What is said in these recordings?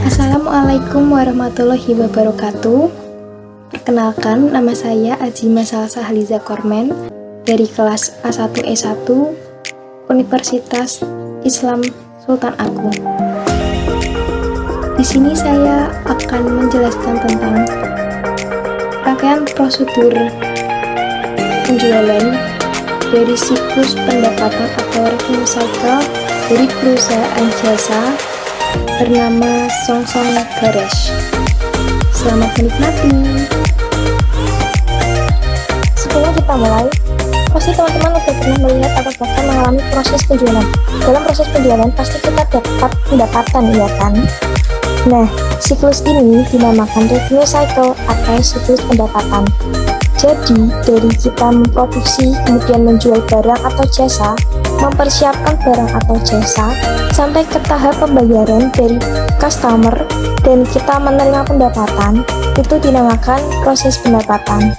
Assalamualaikum warahmatullahi wabarakatuh. Perkenalkan, nama saya Azima Salsa Haliza Kormen dari kelas A1E1 Universitas Islam Sultan Agung. Di sini saya akan menjelaskan tentang rangkaian prosedur penjualan dari siklus pendapatan atau revenue cycle dari perusahaan jasa bernama Song Song Garage. Selamat menikmati. Sebelum kita mulai, pasti teman-teman sudah pernah melihat atau bahkan mengalami proses penjualan. Dalam proses penjualan pasti kita dapat pendapatan, ya kan? Nah, siklus ini dinamakan revenue cycle atau siklus pendapatan. Jadi, dari kita memproduksi, kemudian menjual barang atau jasa, mempersiapkan barang atau jasa, sampai ke tahap pembayaran dari customer, dan kita menerima pendapatan, itu dinamakan proses pendapatan.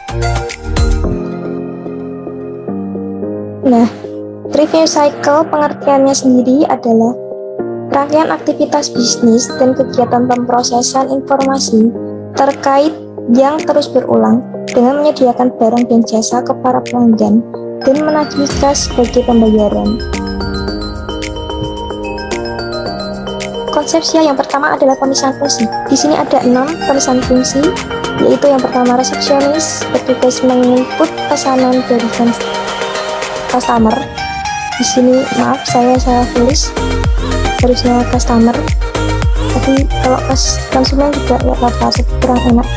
Nah, revenue cycle pengertiannya sendiri adalah rangkaian aktivitas bisnis dan kegiatan pemrosesan informasi terkait yang terus berulang dengan menyediakan barang dan jasa ke para pelanggan dan menagih kas sebagai pembayaran. Konsepsi yang pertama adalah pemisahan fungsi. Di sini ada 6 pemisahan fungsi, yaitu yang pertama resepsionis, petugas menginput pesanan dari customer. Di sini maaf saya salah tulis, harusnya customer. Tapi kalau konsumen juga nggak apa-apa, kurang enak.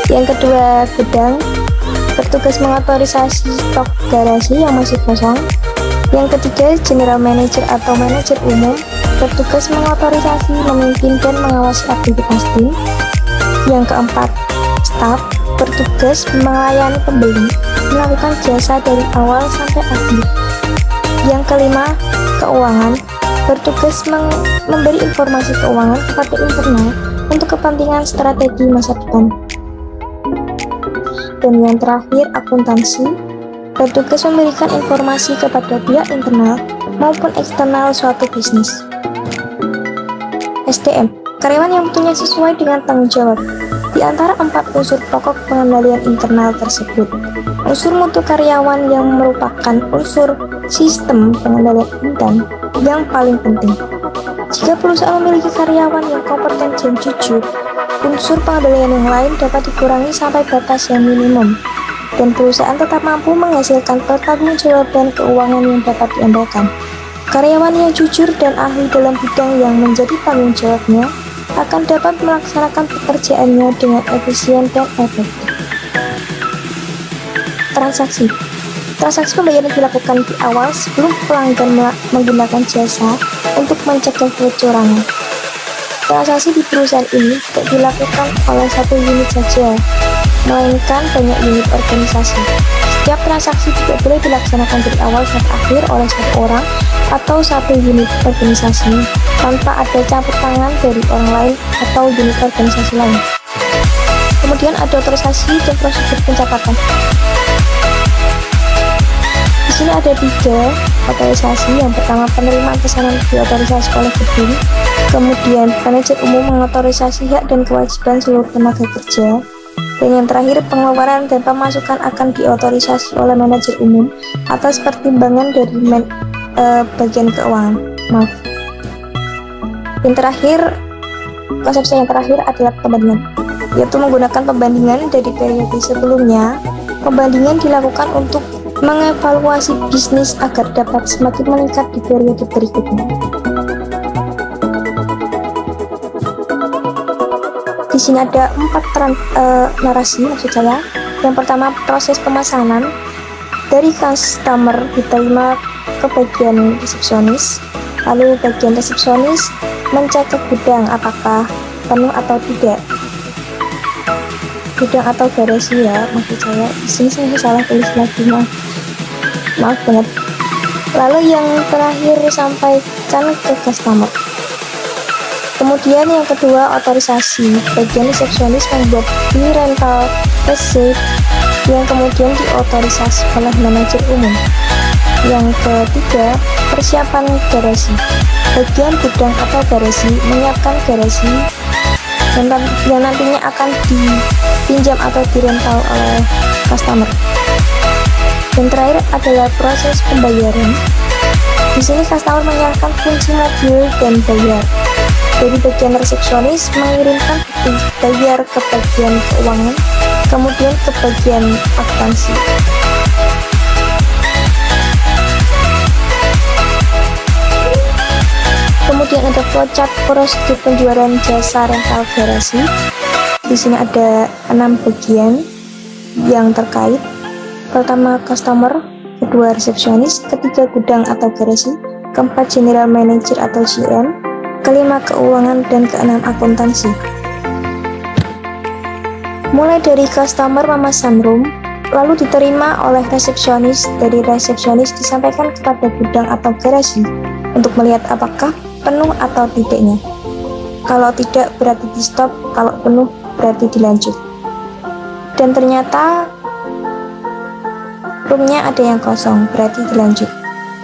Yang kedua, gudang, bertugas mengotorisasi stok garasi yang masih kosong. Yang ketiga, general manager atau manajer umum, bertugas mengotorisasi, memimpin dan mengawasi aktivitas tim. Yang keempat, staf, bertugas melayani pembeli, melakukan jasa dari awal sampai akhir. Yang kelima, keuangan, bertugas memberi informasi keuangan kepada internal untuk kepentingan strategi masa depan. Dan yang terakhir, akuntansi, bertugas memberikan informasi kepada pihak internal maupun eksternal suatu bisnis. SDM, karyawan yang mutunya sesuai dengan tanggung jawab. Di antara 4 unsur pokok pengendalian internal tersebut, unsur mutu karyawan yang merupakan unsur sistem pengendalian intern yang paling penting. Jika perusahaan memiliki karyawan yang kompeten dan jujur, unsur pengendalian yang lain dapat dikurangi sampai batas yang minimum, dan perusahaan tetap mampu menghasilkan pertanggungjawaban keuangan yang dapat diandalkan. Karyawan yang jujur dan ahli dalam bidang yang menjadi tanggung jawabnya akan dapat melaksanakan pekerjaannya dengan efisien dan efektif. Transaksi pembayaran dilakukan di awal sebelum pelanggan menggunakan jasa untuk mencegah kecurangan. Transaksi di perusahaan ini tidak dilakukan oleh satu unit saja, melainkan banyak unit organisasi. Setiap transaksi tidak boleh dilaksanakan dari awal sampai akhir oleh satu orang atau satu unit organisasi tanpa ada campur tangan dari orang lain atau unit organisasi lain. Kemudian ada otorisasi dan prosedur pencatatan. Di sini ada 3 otorisasi. Yang pertama, penerimaan pesanan diotorisasi oleh gedung. Kemudian manajer umum mengotorisasi hak dan kewajiban seluruh tenaga kerja. Dan yang terakhir, pengeluaran dan pemasukan akan diotorisasi oleh manajer umum atas pertimbangan dari bagian keuangan. Maaf. Yang terakhir, konsepsi yang terakhir adalah pembandingan, yaitu menggunakan pembandingan dari periode sebelumnya. Pembandingan dilakukan untuk mengevaluasi bisnis agar dapat semakin meningkat di periode berikutnya. Di sini ada 4 narasi maksud saya. Yang pertama, proses pemesanan dari customer diterima ke bagian resepsionis. Lalu bagian resepsionis mencek ke gudang apakah penuh atau tidak. Gudang atau garasi ya maksud saya. Di sini saya salah tulis lagi, maaf banget. Lalu yang terakhir sampaikan ke customer. Kemudian yang kedua, otorisasi. Bagian resepsionis membuat rental receipt yang kemudian diotorisasi oleh manajer umum. Yang ketiga, persiapan garasi. Bagian gudang atau garasi menyiapkan garasi yang nantinya akan dipinjam atau dirental oleh customer. Dan terakhir adalah proses pembayaran. Di sini customer menyerahkan kunci mobil dan bayar. Dari bagian resepsionis mengirimkan bukti bayar ke bagian keuangan, kemudian ke bagian akuntansi. Kemudian ada flowchart prosedur penjualan jasa rental garasi. Di sini ada 6 bagian yang terkait. Pertama customer, kedua resepsionis, ketiga gudang atau garasi, keempat general manager atau GM, kelima keuangan, dan keenam akuntansi. Mulai dari customer memesan room, lalu diterima oleh resepsionis. Dari resepsionis disampaikan kepada gudang atau garasi untuk melihat apakah penuh atau tidaknya. Kalau tidak berarti di stop, kalau penuh berarti dilanjut. Dan ternyata roomnya ada yang kosong, berarti dilanjut.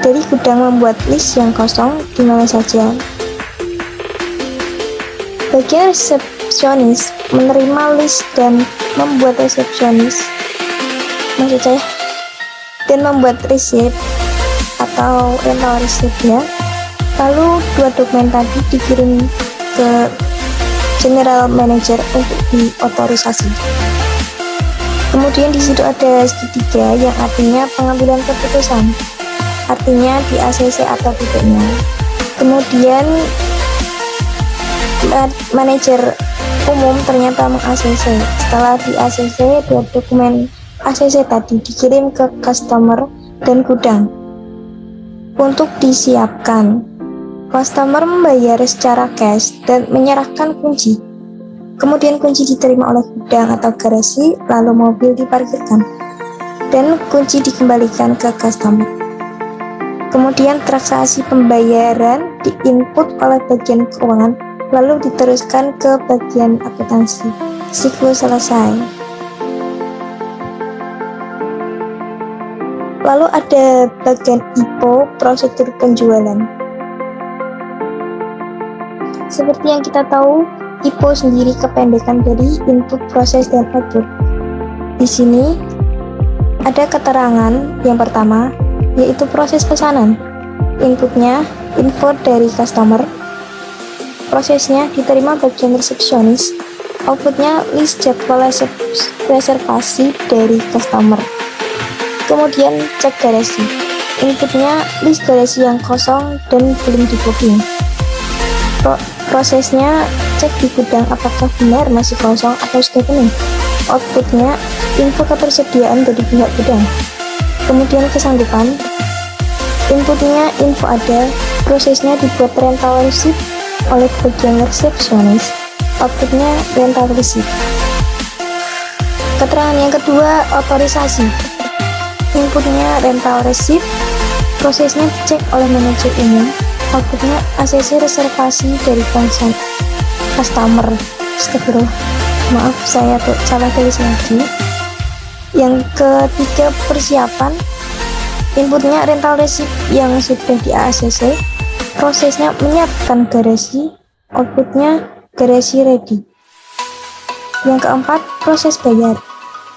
Dari gudang membuat list yang kosong di mana saja. Bagian resepsionis menerima list dan membuat receipt atau rental receipt-nya. Lalu 2 dokumen tadi dikirim ke general manager untuk diotorisasi. Kemudian di situ ada segitiga yang artinya pengambilan keputusan, artinya di ACC atau tidaknya. Kemudian manajer umum ternyata meng-ACC. Setelah di ACC, 2 dokumen ACC tadi dikirim ke customer dan gudang untuk disiapkan. Customer membayar secara cash dan menyerahkan kunci. Kemudian kunci diterima oleh gudang atau garasi, lalu mobil diparkirkan dan kunci dikembalikan ke customer. Kemudian transaksi pembayaran diinput oleh bagian keuangan, lalu diteruskan ke bagian akuntansi. Siklus selesai. Lalu ada bagian IPO, prosedur penjualan. Seperti yang kita tahu, IPO sendiri kependekan dari input, proses, dan output. Di sini ada keterangan yang pertama, yaitu proses pesanan. Inputnya info dari customer, prosesnya diterima bagian resepsionis, outputnya list jadwal reservasi dari customer. Kemudian cek garasi, inputnya list garasi yang kosong dan belum di booking. Prosesnya cek di gudang apakah benar masih kosong atau sudah penuh. Outputnya info ketersediaan dari pihak gudang. Kemudian kesanggupan, inputnya info ada, prosesnya dibuat rental receipt oleh bagian resepsionis, outputnya rental receipt. Keterangan yang kedua, otorisasi, inputnya rental receipt, prosesnya dicek oleh manajer umum, outputnya ACC reservasi dari customer. Astagfirullah, maaf saya salah tulis lagi. Yang ketiga, persiapan, inputnya rental receipt yang sudah di ACC, prosesnya menyiapkan garasi, outputnya garasi ready. Yang keempat, proses bayar,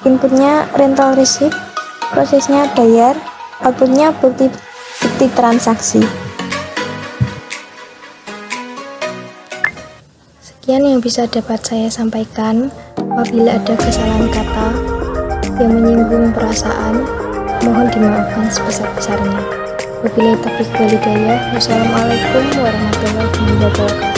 inputnya rental receipt, prosesnya bayar, outputnya bukti transaksi. Sekian yang bisa dapat saya sampaikan. Apabila ada kesalahan kata yang menyinggung perasaan, mohon dimaafkan sebesar-besarnya. Wabillahi taufiq wal hidayah. Wassalamualaikum warahmatullahi wabarakatuh.